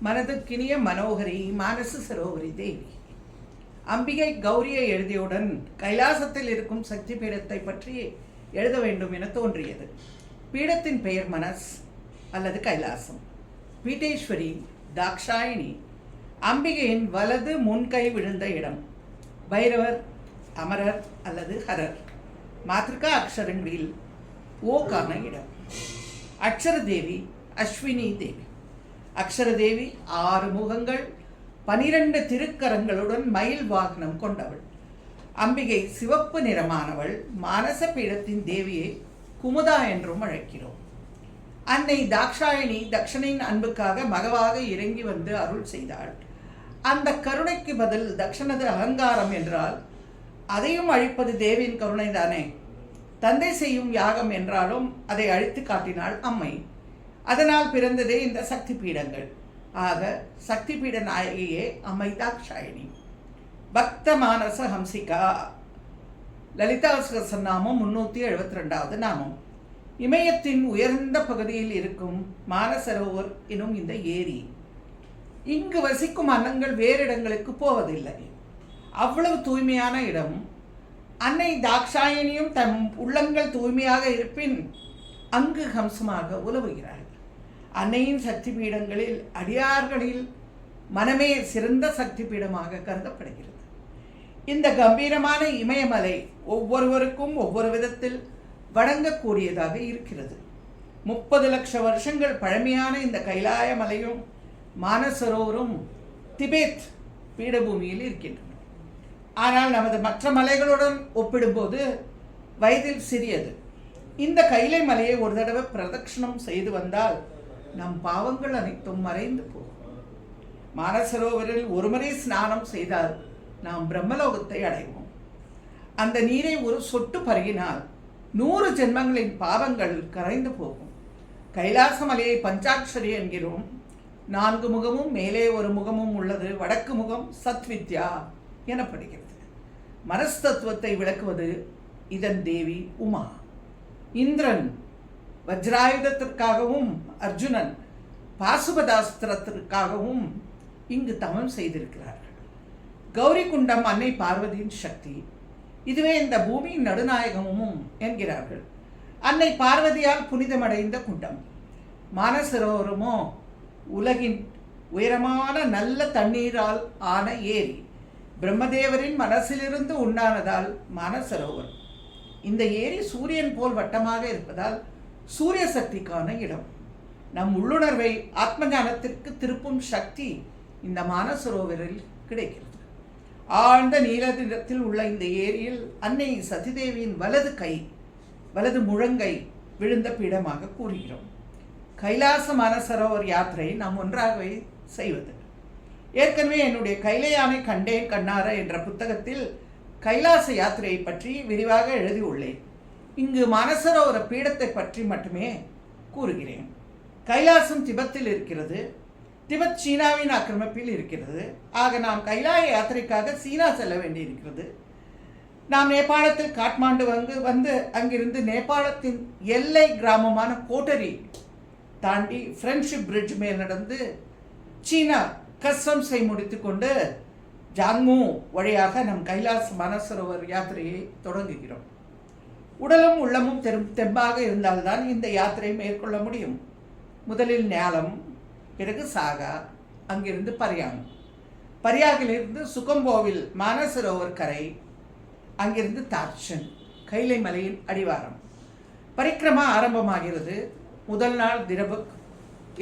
மனதுக்கினிய மனோகரி மானச சரோவரி தேவி. அம்பிகை கௌரியை எழுதியவுடன் கைலாசத்தில் இருக்கும் சக்தி பீடத்தை பற்றி எழுத வேண்டும் என தோன்றியது. பீடத்தின் பெயர் மனஸ் அல்லது கைலாசம். பீட்டேஸ்வரி தாக்ஷாயினி அம்பிகையின் வலது முன்கை விழுந்த இடம். பைரவர் அமரர் அல்லது ஹரர். மாத்திருக்கா அக்ஷரங்களில் ஓக்கான இடம். அக்ஷர தேவி அஸ்வினி தேவி. அக்ஷர தேவி 6 முகங்கள் 12 திருக்கரங்களுடன் மயில் வாகனம் கொண்டவள். அம்பிகை சிவப்பு நிறமானவள். மானச பீடத்தின் தேவியை குமுதா என்றும் அழைக்கிறோம். அன்னை தாக்ஷாயினி தக்ஷனின் அன்புக்காக மகவாக இறங்கி வந்து அருள் செய்தாள். அந்த கருணைக்கு பதில் தக்ஷனது அகங்காரம் என்றால் அதையும் அழிப்பது தேவியின் கருணை தானே. தந்தை செய்யும் யாகம் என்றாலும் அதை அழித்து காட்டினாள் அம்மை. அதனால் பிறந்ததே இந்த சக்தி பீடங்கள். ஆக சக்தி பீட நாயகியே அம்மை தாக்ஷாயினி. பக்த மானச ஹம்சிகா லலிதா சகஸ்ரநாமம் 372வது நாமம். இமயத்தின் உயர்ந்த பகுதியில் இருக்கும் மானசரோவர் எனும் இந்த ஏரி. இங்கு வசிக்கும் அன்னங்கள் வேறு இடங்களுக்கு போவதில்லை. அவ்வளவு தூய்மையான இடம். அன்னை தாக்ஷாயினியும் தம் உள்ளங்கள் தூய்மையாக இருப்பின் அங்கு ஹம்சமாக உலவுகிறாள். அன்னையின் சக்தி பீடங்களில் அடியார்களில் மனமே சிறந்த சக்தி பீடமாக கருதப்படுகிறது. இந்த கம்பீரமான இமயமலை ஒவ்வொருவருக்கும் ஒவ்வொரு விதத்தில் வணங்கக்கூடியதாக இருக்கிறது. 30 லட்சம் வருஷங்கள் பழமையான இந்த கைலாய மலையும் மானசரோவரும் திபெத் பீடபூமியில் இருக்கின்றன. ஆனால் நமது மற்ற மலைகளுடன் ஒப்பிடும்போது வயதில் சிறியது. இந்த கைலை மலையை ஒரு தடவை பிரதட்சணம் செய்து வந்தால் நம் பாவங்கள் அனைத்தும் மறைந்து போகும். மானசரோவரில் ஒருமுறை ஸ்நானம் செய்தால் நாம் பிரம்மலோகத்தை அடைவோம். அந்த நீரை ஒரு சொட்டு பருகினால் 100 ஜென்மங்களின் பாவங்கள் கரைந்து போகும். கைலாச மலையை பஞ்சாட்சரி என்கிறோம். 4 முகமும் மேலே ஒரு முகமும் உள்ளது. வடக்கு முகம் சத்வித்யா எனப்படுகிறது. மனஸ்தத்துவத்தை விளக்குவது இதன் தேவி உமா. இந்திரன் வஜ்ராயுதத்திற்காகவும் அர்ஜுனன் பாசுபதாஸ்திரத்திற்காகவும் இங்கு தவம் செய்திருக்கிறார்கள். கௌரி குண்டம் அன்னை பார்வதியின் சக்தி. இதுவே இந்த பூமியின் நடுநாயகமும் என்கிறார்கள். அன்னை பார்வதியால் புனிதமடைந்த குண்டம். மானசரோவரமோ உலகின் உயரமான நல்ல தண்ணீரால் ஆன ஏரி. பிரம்மதேவரின் மனசிலிருந்து உண்டானதால் மானசரோவர். இந்த ஏரி சூரியன் போல் வட்டமாக இருப்பதால் சூரிய சக்திக்கான இடம். நம் உள்ளுணர்வை ஆத்ம ஞானத்திற்கு திருப்பும் சக்தி இந்த மானசரோவரில் கிடைக்கிறது. ஆழ்ந்த நீல நிறத்தில் உள்ள இந்த ஏரியில் அன்னை சதிதேவியின் வலது முழங்கை விழுந்த பீடமாக கூறுகிறோம். கைலாச மானசரோவர் யாத்திரை நாம் ஒன்றாகவே செய்வது. ஏற்கனவே என்னுடைய கைலை யானை கண்டேன் கண்ணார என்ற புத்தகத்தில் கைலாச யாத்திரையை பற்றி விரிவாக எழுதியுள்ளேன். இங்கு மானசரோவர பீடத்தை பற்றி மட்டுமே கூறுகிறேன். கைலாசம் திபெத்தில் இருக்கிறது. திபெத் சீனாவின் ஆக்கிரமிப்பில் இருக்கிறது. ஆக நாம் கைலாய யாத்திரைக்காக சீனா செல்ல வேண்டியிருக்கிறது. நாம் நேபாளத்தில் காட்மாண்டு வந்து அங்கிருந்து நேபாளத்தின் எல்லை கிராமமான கோட்டரி தாண்டி ஃப்ரெண்ட்ஷிப் பிரிட்ஜ் மேல் நடந்து சீனா கஸ்டம்ஸை முடித்து கொண்டு ஜாங்மு வழியாக நம் கைலாச மானசரோவர் யாத்திரையை தொடங்குகிறோம். உடலும் உள்ளமும் தெம்பாக இருந்தால்தான் இந்த யாத்திரை மேற்கொள்ள முடியும். முதலில் ஞாலம், பிறகு சாகா, அங்கிருந்து பரியாங், பரியாகிலிருந்து சுகம்போவில் மானசரோவர் கரை, அங்கிருந்து தார்ச்சன் கைலை மலையின் அடிவாரம். பரிக்கிரமா ஆரம்பமாகிறது. முதல் நாள் திரபுக்,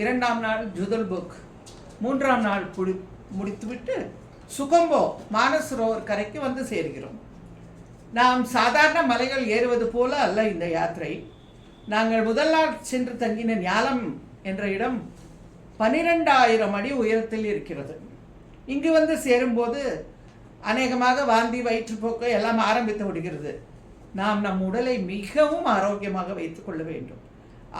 2ஆம் நாள் ஜுதல்புக், 3ஆம் நாள் முடித்துவிட்டு சுகம்போ மானசரோவர் கரைக்கு வந்து சேர்கிறோம். நாம் சாதாரண மலைகள் ஏறுவது போல அல்ல இந்த யாத்திரை. நாங்கள் முதல் நாள் சென்று தங்கின ஞாலம் என்ற இடம் 12,000 அடி உயரத்தில் இருக்கிறது. இங்கு வந்து சேரும்போது அநேகமாக வாந்தி வயிற்றுப்போக்கு எல்லாம் ஆரம்பித்து விடுகிறது. நாம் நம் உடலை மிகவும் ஆரோக்கியமாக வைத்துக் கொள்ள வேண்டும்.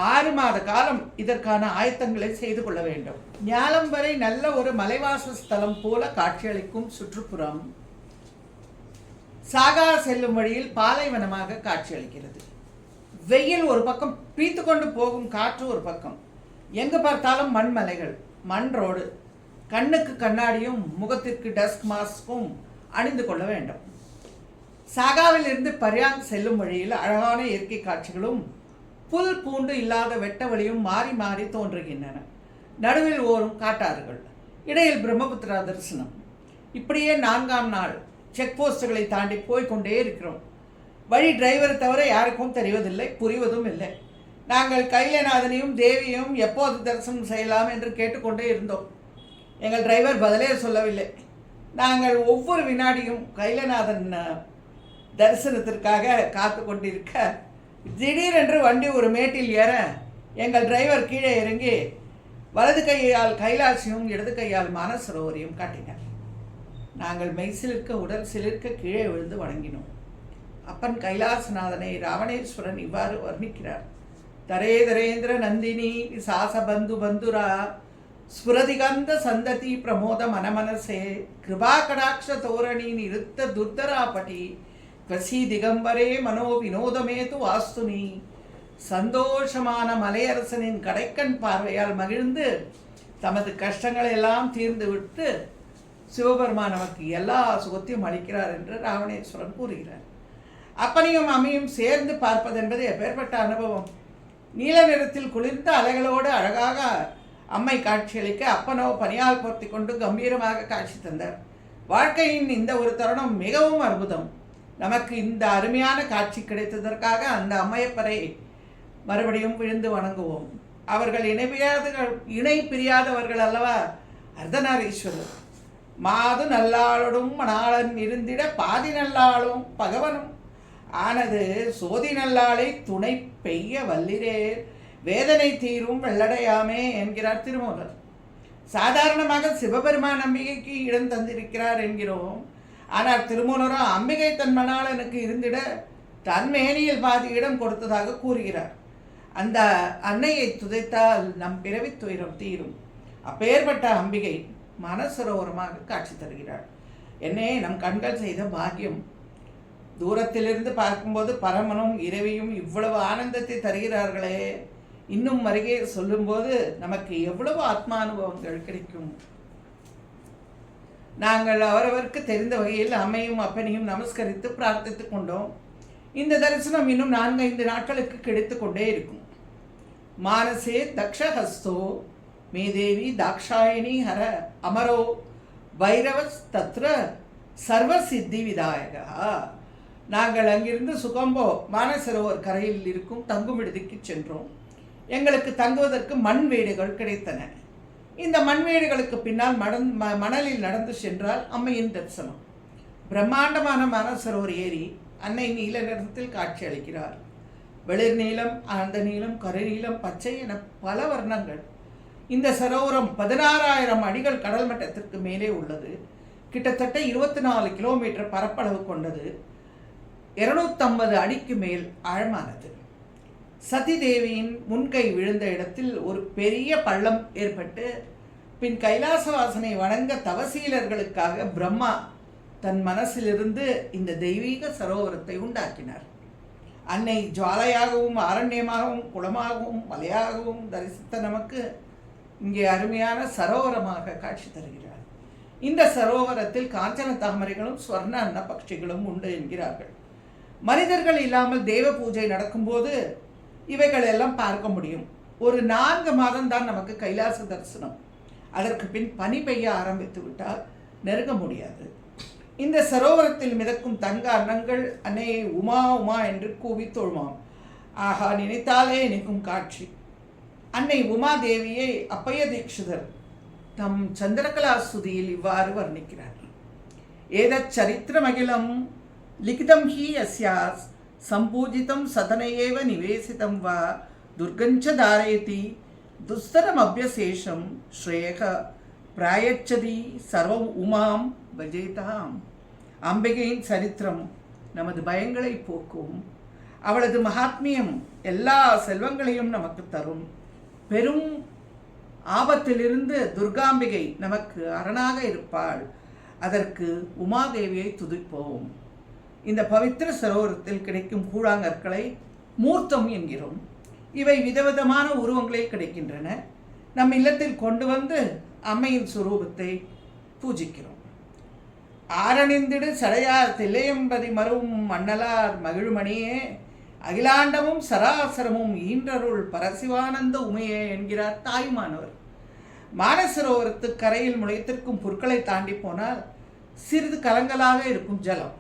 6 மாத காலம் இதற்கான ஆயத்தங்களை செய்து கொள்ள வேண்டும். ஞாலம் வரை நல்ல ஒரு மலைவாச ஸ்தலம் போல காட்சியளிக்கும் சுற்றுப்புறம் சாகா செல்லும் வழியில் பாலைவனமாக காட்சியளிக்கிறது. வெயில் ஒரு பக்கம், பீத்து கொண்டு போகும் காற்று ஒரு பக்கம். எங்கு பார்த்தாலும் மண்மலைகள், மண் ரோடு, கண்ணுக்கு கண்ணாடியும் முகத்திற்கு டஸ்க் மாஸ்க்கும் அணிந்து கொள்ள வேண்டும். சாகாவில் இருந்து பர்யாங் செல்லும் வழியில் அழகான இயற்கை காட்சிகளும் புல் பூண்டு இல்லாத வெட்ட வழியும் மாறி மாறி தோன்றுகின்றன. நடுவில் ஓரும் காட்டாறுகள், இடையில் பிரம்மபுத்திரா தரிசனம். இப்படியே 4ஆம் நாள் செக் போஸ்டுகளை தாண்டி போய்கொண்டே இருக்கிறோம். வழி டிரைவரை தவிர யாருக்கும் தெரிவதில்லை, புரிவதும் இல்லை. நாங்கள் கைலநாதனையும் தேவியையும் எப்போது தரிசனம் செய்யலாம் என்று கேட்டுக்கொண்டே இருந்தோம். எங்கள் டிரைவர் பதிலே சொல்லவில்லை. நாங்கள் ஒவ்வொரு வினாடியும் கைலநாதன் தரிசனத்திற்காக காத்து கொண்டிருக்க திடீரென்று வண்டி ஒரு மேட்டில் ஏற எங்கள் டிரைவர் கீழே இறங்கி வலது கையால் கைலாசியும் இடது கையால் மானசரோவரையும் காட்டினார். நாங்கள் மெய் சிலிர்க்க உடல் சிலிர்க்க கீழே விழுந்து வணங்கினோம். அப்பன் கைலாசநாதனை ராவணேஸ்வரன் இவ்வாறு வர்ணிக்கிறார். தரேதரேந்திர நந்தினி சாச பந்து பந்துரா ஸ்புரதிகந்த சந்ததி பிரமோத மனமனசே கிருபா கடாட்ச தோரணி நிறுத்த துர்தராபட்டி கசி திகம்பரே மனோ வினோதமேது வாஸ்துனி. சந்தோஷமான மலையரசனின் கடைக்கண் பார்வையால் மகிழ்ந்து தமது கஷ்டங்களை எல்லாம் தீர்ந்து விட்டு சிவபெருமான் நமக்கு எல்லா சுகத்தையும் அளிக்கிறார் என்று ராவணேஸ்வரன் கூறுகிறார். அப்பனையும் அம்மையும் சேர்ந்து பார்ப்பது என்பது எப்பேற்பட்ட அனுபவம்! நீல நிறத்தில் குளிர்ந்த அலைகளோடு அழகாக அம்மை காட்சியளிக்க அப்பனோ பனியால் பொருத்தி கொண்டு கம்பீரமாக காட்சி தந்தார். வாழ்க்கையின் இந்த ஒரு தருணம் மிகவும் அற்புதம். நமக்கு இந்த அருமையான காட்சி கிடைத்ததற்காக அந்த அம்மையப்பரை மறுபடியும் விழுந்து வணங்குவோம். அவர்கள் இணை பிரியாதவர்கள் அல்லவா அர்த்தநாரீஸ்வரர். மாது நல்லாளோடும் மணாளன் இருந்திட பாதி நல்லாளும் பகவனும் ஆனது சோதி நல்லாளை துணை பெய்ய வல்லிரேர் வேதனை தீரும் வெள்ளடையாமே என்கிறார் திருமூலர். சாதாரணமாக சிவபெருமான் அம்பிகைக்கு இடம் தந்திருக்கிறார் என்கிறோம். ஆனால் திருமூலரோ அம்பிகை தன் மணாளனுக்கு இருந்திட தன் மேனியில் பாதி இடம் கொடுத்ததாக கூறுகிறார். அந்த அன்னையை துதைத்தால் நம் பிறவி துயரம் தீரும். அப்பேற்பட்ட அம்பிகை மனசரோவரமாக காட்சி தருகிறாள். என்னே நம் கண்கள் செய்த பாக்கியம்! தூரத்திலிருந்து பார்க்கும்போது பரமனும் இரவியும் இவ்வளவு ஆனந்தத்தை தருகிறார்களே, இன்னும் அருகே சொல்லும்போது நமக்கு எவ்வளவு ஆத்மானுபவங்கள் கிடைக்கும். நாங்கள் அவரவருக்கு தெரிந்த வகையில் அம்மையும் அப்பனையும் நமஸ்கரித்து பிரார்த்தித்து கொண்டோம். இந்த தரிசனம் இன்னும் 4-5 நாட்களுக்கு கிடைத்து கொண்டே இருக்கும். மானசே தக்ஷஹஸ்தோ மே தேவி தாக்ஷாயணி ஹர அமரோ பைரவஸ் தத்ர சர்வ சித்தி விதாயகா. நாங்கள் அங்கிருந்து சுகம்போ மானசரோவர் கரையில் இருக்கும் தங்கும் விடுதிக்கு சென்றோம். எங்களுக்கு தங்குவதற்கு மண் வீடுகள் கிடைத்தன. இந்த மண் வீடுகளுக்கு பின்னால் மணலில் நடந்து சென்றால் அம்மையின் தரிசனம். பிரம்மாண்டமான மானசரோவர் ஏரி அன்னை நீல நிறத்தில் காட்சி அளிக்கிறார். வெளிர் நீலம், ஆழ்ந்த நீலம், கருநீலம், பச்சை என பல வர்ணங்கள். இந்த சரோவரம் 16,000 அடிகள் கடல் மட்டத்திற்கு மேலே உள்ளது. கிட்டத்தட்ட 24 கிலோமீட்டர் பரப்பளவு கொண்டது. 250 அடிக்கு மேல் ஆழமானது. சதி தேவியின் முன்கை விழுந்த இடத்தில் ஒரு பெரிய பள்ளம் ஏற்பட்டு பின் கைலாசவாசனை வணங்க தவசீலர்களுக்காக பிரம்மா தன் மனசிலிருந்து இந்த தெய்வீக சரோவரத்தை உண்டாக்கினார். அன்னை ஜுவாலையாகவும் ஆரண்யமாகவும் குளமாகவும் மலையாகவும் தரிசித்த நமக்கு இங்கே அருமையான சரோவரமாக காட்சி தருகிறார். இந்த சரோவரத்தில் காஞ்சன தாமரைகளும் ஸ்வர்ண அன்ன பட்சிகளும் உண்டு என்கிறார்கள். மனிதர்கள் இல்லாமல் தேவ பூஜை நடக்கும்போது இவைகள் எல்லாம் பார்க்க முடியும். ஒரு 4 மாதம் தான் நமக்கு கைலாச தரிசனம். அதற்கு பின் பனி பெய்ய ஆரம்பித்து விட்டால் நெருங்க முடியாது. இந்த சரோவரத்தில் மிதக்கும் தங்க அன்னங்கள் அன்னையை உமா உமா என்று கூவி தொழுமாம். ஆகா, நினைத்தாலே நிற்கும் காட்சி. அன்னை உமாதேவியை அப்பைய தீட்சிதர் தம் சந்திரகலா ஸ்துதியில் இவ்வாறு வர்ணிக்கிறார். ஏதச் சரித்திரமகிலம் லிகிதம் ஹி அஸ்யாஸ் சம்பூஜிதம் சதனையேவ நிவேசிதம் வா துர்கஞ்ச தாரயதி துஸ்தரம் அபியசேஷம் ஸ்ரேக பிராயச்சதி சர்வம் உமாம் பஜேதாம். அம்பிகையின் சரித்திரம் நமது பயங்களை போக்கும். அவளது மகாத்மியம் எல்லா செல்வங்களையும் நமக்கு தரும். பெரும் ஆபத்திலிருந்து துர்காம்பிகை நமக்கு அரணாக இருப்பாள். அதற்கு உமாதேவியை துதிப்போம். இந்த பவித்திர சரோவரத்தில் கிடைக்கும் கூழாங்கற்களை மூர்த்தம் என்கிறோம். இவை விதவிதமான உருவங்களில் கிடைக்கின்றன. நம் இல்லத்தில் கொண்டு வந்து அம்மையின் சுரூபத்தை பூஜிக்கிறோம். ஆரணிந்திடு சடையார் தில்லையம்பதி மருவும் மண்ணலார் மகிழ்மணியே அகிலாண்டமும் சராசரமும் ஈன்றருள் பரசிவானந்த உமையே என்கிறார் தாய்மானவர். மானசரோவரத்து கரையில் முளைத்திருக்கும் புற்களை தாண்டி போனால் சிறிது கலங்கலாக இருக்கும் ஜலம்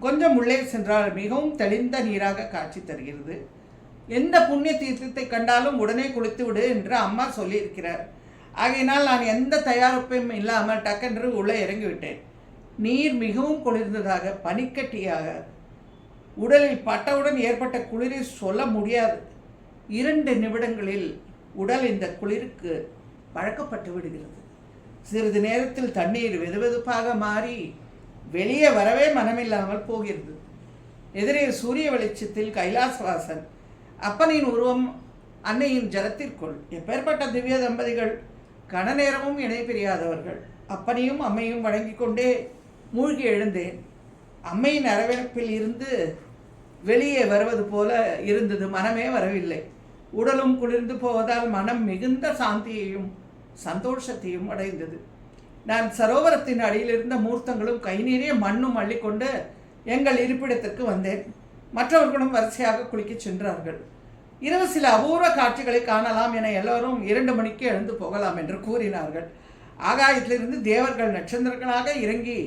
கொஞ்சம் உள்ளே சென்றால் மிகவும் தெளிந்த நீராக காட்சி தருகிறது. எந்த புண்ணிய தீர்த்தத்தை கண்டாலும் உடனே குளித்து விடு என்று அம்மா சொல்லியிருக்கிறார். ஆகையினால் நான் எந்த தயாரிப்பும் இல்லாமல் டக்கென்று உள்ளே இறங்கிவிட்டேன். நீர் மிகவும் குளிர்ந்ததாக பனிக்கட்டியாக உடலில் பட்டவுடன் ஏற்பட்ட குளிரை சொல்ல முடியாது. 2 நிமிடங்களில் உடல் இந்த குளிருக்கு பழக்கப்பட்டு விடுகிறது. சிறிது நேரத்தில் தண்ணீர் வெதுவெதுப்பாக மாறி வெளியே வரவே மனமில்லாமல் போகிறது. எதிரே சூரிய வெளிச்சத்தில் கைலாசவாசன் அப்பனின் உருவம் அன்னையின் ஜலத்திற்குள். எப்பேற்பட்ட திவ்ய தம்பதிகள்! கன நேரமும் இணை பிரியாதவர்கள். அப்பனையும் அம்மையும் வணங்கி கொண்டே மூழ்கி எழுந்தேன். அம்மையின் அரவணைப்பில் இருந்து வெளியே வருவது போல இருந்தது. மனமே வரவில்லை. உடலும் குளிர்ந்து போவதால் மனம் மிகுந்த சாந்தியையும் சந்தோஷத்தையும் அடைந்தது. நான் சரோவரத்தின் அடியில் இருந்த மூர்த்தங்களும் கை நீரிய மண்ணும் அள்ளிக்கொண்டு எங்கள் இருப்பிடத்திற்கு வந்தேன். மற்றவர்களும் வரிசையாக குளிக்கச் சென்றார்கள். இரவு சில அபூர்வ காட்சிகளை காணலாம் என எல்லோரும் 2 மணிக்கு எழுந்து போகலாம் என்று கூறினார்கள். ஆகாயத்திலிருந்து தேவர்கள் நட்சத்திரங்களாக இறங்கி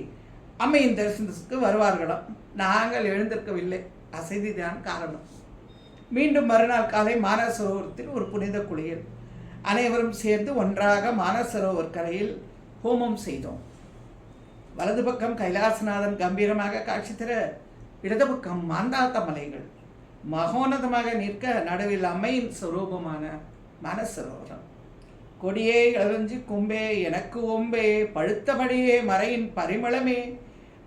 அம்மையின் தரிசனத்துக்கு வருவார்களாம். நாங்கள் எழுந்திருக்கவில்லை. அசதிதான் காரணம். மீண்டும் மறுநாள் காலை மானசரோவரத்தில் ஒரு புனித குளியல். அனைவரும் சேர்ந்து ஒன்றாக மானசரோவர் கரையில் ஹோமம் செய்தோம். வலது பக்கம் கைலாசநாதன் கம்பீரமாக காட்சி தர, இடது பக்கம் மாந்தாத்த மலைகள் மகோன்னதமாக நிற்க, நடுவில் அம்மையின் சுரூபமான மானசரோவரம். கொடியே இளவஞ்சி கும்பே எனக்கு ஒம்பே பழுத்தபடியே மறையின் பரிமளமே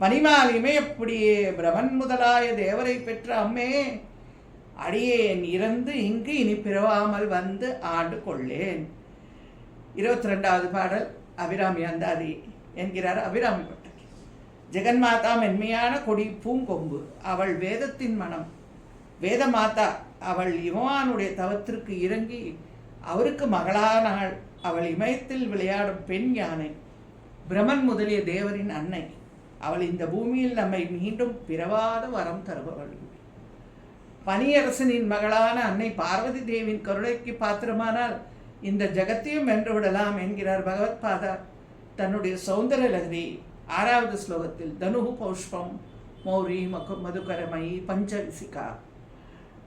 பனிமால் இமயப்படியே பிரமன் முதலாய தேவரை பெற்ற அம்மே அடியேன் இறந்து இங்கு இனி பிறவாமல் வந்து ஆண்டு கொள்ளேன். 22வது பாடல் அபிராமி அந்தாதி என்கிறார் அபிராமி பட்டர். ஜெகன்மாதா மென்மையான கொடி பூங்கொம்பு, அவள் வேதத்தின் மனம். வேத மாதா அவள் இமவானுடைய தவத்திற்கு இறங்கி அவருக்கு மகளானாள். அவள் இமயத்தில் விளையாடும் பெண் யானை, பிரமன் முதலிய தேவரின் அன்னை. அவள் இந்த பூமியில் நம்மை மீண்டும் பிறவாத வரம் தருபவள். பனியரசனின் மகளான அன்னை பார்வதி தேவியின் கருணைக்கு பாத்திரமானால் இந்த ஜகத்தையும் வென்று விடலாம் என்கிறார் பகவத்பாதா தன்னுடைய சௌந்தர லகரி 6வது ஸ்லோகத்தில். தனுகு பௌஷ்பம் மௌரி மதுகரமயி பஞ்சவிசிகா.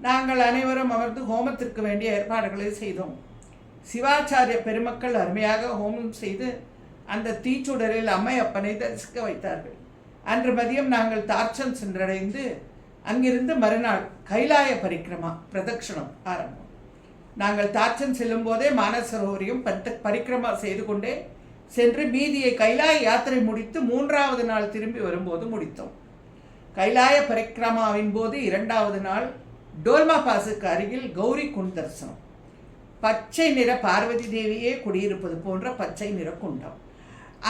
நாங்கள் அனைவரும் அமர்ந்து ஹோமத்திற்கு வேண்டிய ஏற்பாடுகளை செய்தோம். சிவாச்சாரிய பெருமக்கள் அருமையாக ஹோமம் செய்து அந்த தீச்சுடரில் அம்மை அப்பனை தரிசிக்க வைத்தார்கள். அன்று மதியம் நாங்கள் தார்ச்சன் சென்றடைந்து அங்கிருந்து மறுநாள் கைலாய பரிக்கிரமா பிரதட்சணம் ஆரம்பம். நாங்கள் தார்ச்சன் செல்லும் போதே மானசரோவரையும் பரிக்கிரமா செய்து கொண்டே சென்று மீதியை கைலாய யாத்திரை முடித்து 3வது நாள் திரும்பி வரும்போது முடித்தோம். கைலாய பரிக்கிரமாவின் போது 2வது நாள் டோல்மா பாசுக்கு அருகில் கௌரி குண்ட் தரிசனம். பச்சை நிற பார்வதி தேவியே குடியிருப்பது போன்ற பச்சை நிற குண்டம்.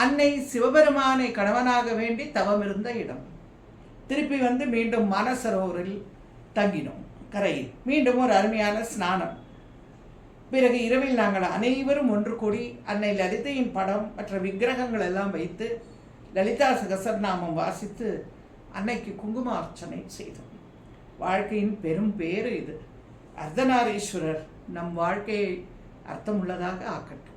அன்னை சிவபெருமானை கணவனாக வேண்டி தவமிருந்த இடம். திருப்பி வந்து மீண்டும் மானசரோவரில் தங்கினோம். கரையில் மீண்டும் ஒரு அருமையான ஸ்நானம். பிறகு இரவில் நாங்கள் அனைவரும் ஒன்று கூடி அன்னை லலிதையின் படம் மற்ற விக்கிரகங்கள் எல்லாம் வைத்து லலிதா சகசரநாமம் வாசித்து அன்னைக்கு குங்கும அர்ச்சனை செய்தோம். வாழ்க்கையின் பெரும் பேறு இது. அர்த்தநாரீஸ்வரர் நம் வாழ்க்கையை அர்த்தமுள்ளதாக ஆக்கட்டும்.